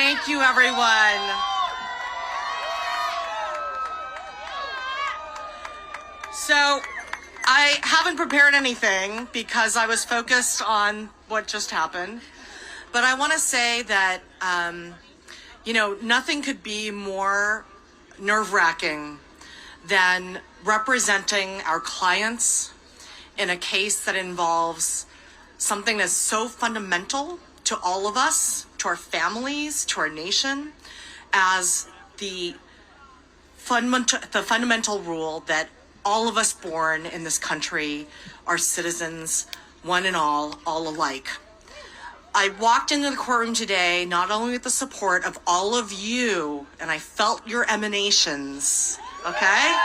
Thank you, everyone. So, I haven't prepared anything because I was focused on what just happened. But I want to say that, nothing could be more nerve-wracking than representing our clients in a case that involves something that's so fundamental to all of us, to our families, to our nation, as the fundamental rule that all of us born in this country are citizens, one and all alike. I walked into the courtroom today not only with the support of all of you, and I felt your emanations, okay?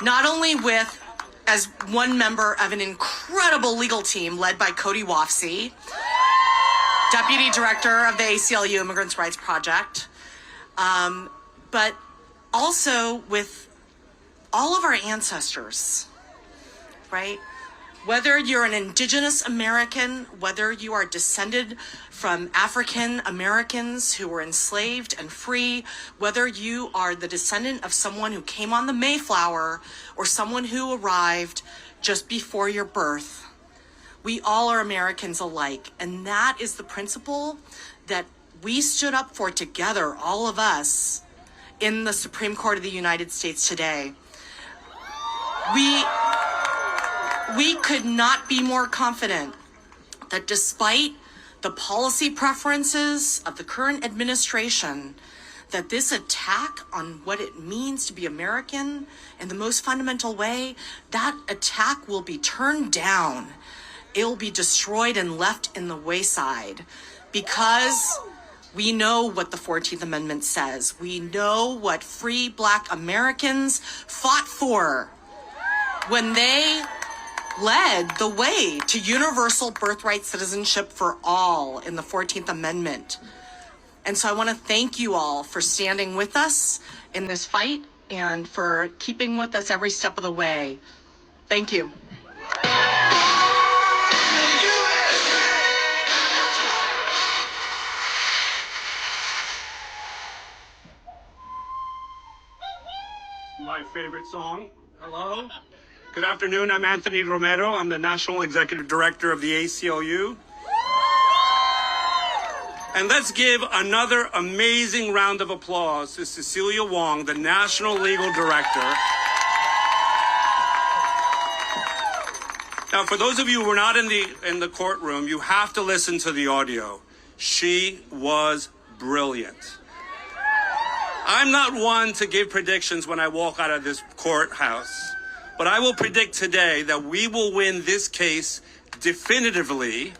Not only as one member of an incredible legal team led by Cody Wofsy, Deputy Director of the ACLU Immigrants' Rights Project, but also with all of our ancestors, right? Whether you're an Indigenous American, whether you are descended from African Americans who were enslaved and free, whether you are the descendant of someone who came on the Mayflower or someone who arrived just before your birth, we all are Americans alike. And that is the principle that we stood up for together, all of us, in the Supreme Court of the United States today. We could not be more confident that despite the policy preferences of the current administration, that this attack on what it means to be American in the most fundamental way, that attack will be turned down. It will be destroyed and left in the wayside because we know what the 14th Amendment says. We know what free Black Americans fought for when they led the way to universal birthright citizenship for all in the 14th Amendment. And so I want to thank you all for standing with us in this fight and for keeping with us every step of the way. Thank you. My favorite song. Hello. Good afternoon. I'm Anthony Romero. I'm the National Executive Director of the ACLU. And let's give another amazing round of applause to Cecilia Wang, the National Legal Director. Now, for those of you who were not in the courtroom, you have to listen to the audio. She was brilliant. I'm not one to give predictions when I walk out of this courthouse, but I will predict today that we will win this case definitively,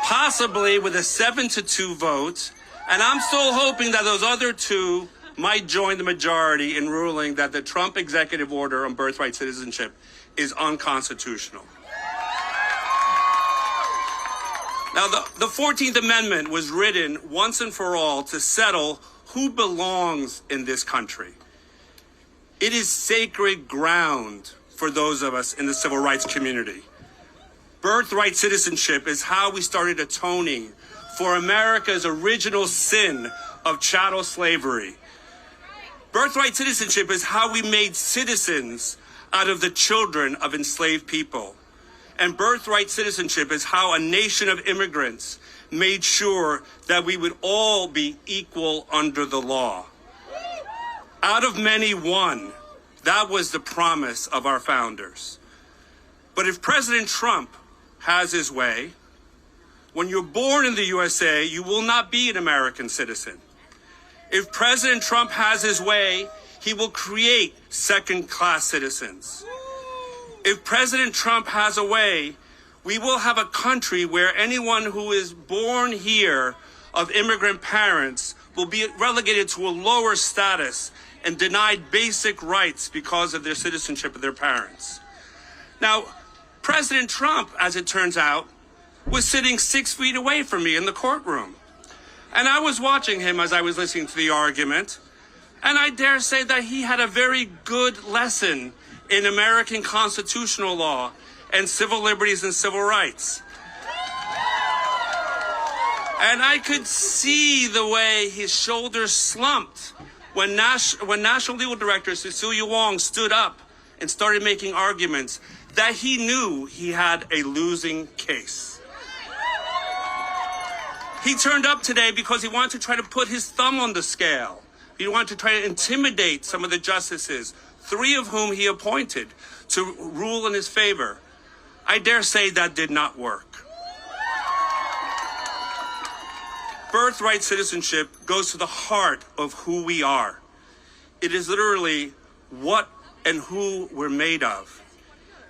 possibly with a 7-2 vote, and I'm still hoping that those other two might join the majority in ruling that the Trump executive order on birthright citizenship is unconstitutional. Now, the 14th Amendment was written once and for all to settle who belongs in this country. It is sacred ground for those of us in the civil rights community. Birthright citizenship is how we started atoning for America's original sin of chattel slavery. Birthright citizenship is how we made citizens out of the children of enslaved people. And birthright citizenship is how a nation of immigrants made sure that we would all be equal under the law. Out of many, one. That was the promise of our founders. But if President Trump has his way, when you're born in the USA, you will not be an American citizen. If President Trump has his way, he will create second-class citizens. If President Trump has a way, we will have a country where anyone who is born here of immigrant parents will be relegated to a lower status and denied basic rights because of their citizenship of their parents. Now, President Trump, as it turns out, was sitting 6 feet away from me in the courtroom. And I was watching him as I was listening to the argument, and I dare say that he had a very good lesson in American constitutional law and civil liberties and civil rights. And I could see the way his shoulders slumped when National Legal Director Cecilia Wang stood up and started making arguments that he knew he had a losing case. He turned up today because he wanted to try to put his thumb on the scale. He wanted to try to intimidate some of the justices, 3 of whom he appointed to rule in his favor. I dare say that did not work. Birthright citizenship goes to the heart of who we are. It is literally what and who we're made of.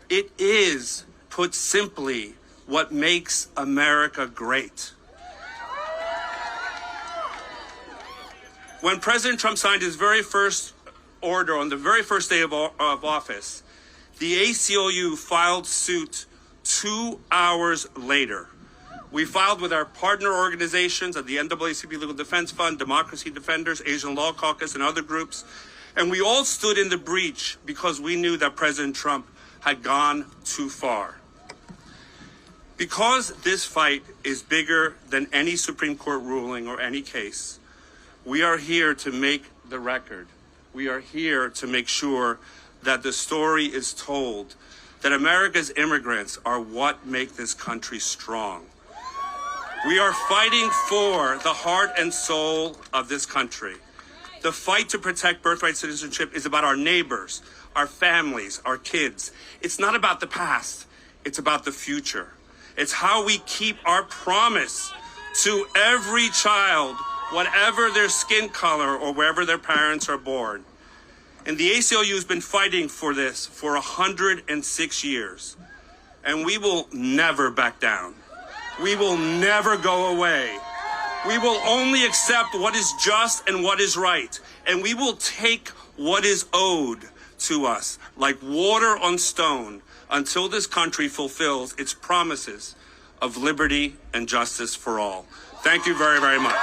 It is, put simply, what makes America great. When President Trump signed his very first order on the very first day of office, the ACLU filed suit 2 hours later. We filed with our partner organizations at the NAACP Legal Defense Fund, Democracy Defenders, Asian Law Caucus, and other groups. And we all stood in the breach because we knew that President Trump had gone too far. Because this fight is bigger than any Supreme Court ruling or any case, we are here to make the record. We are here to make sure that the story is told, that America's immigrants are what make this country strong. We are fighting for the heart and soul of this country. The fight to protect birthright citizenship is about our neighbors, our families, our kids. It's not about the past. It's about the future. It's how we keep our promise to every child, whatever their skin color or wherever their parents are born. And the ACLU has been fighting for this for 106 years. And we will never back down. We will never go away. We will only accept what is just and what is right. And we will take what is owed to us like water on stone until this country fulfills its promises of liberty and justice for all. Thank you very, very much.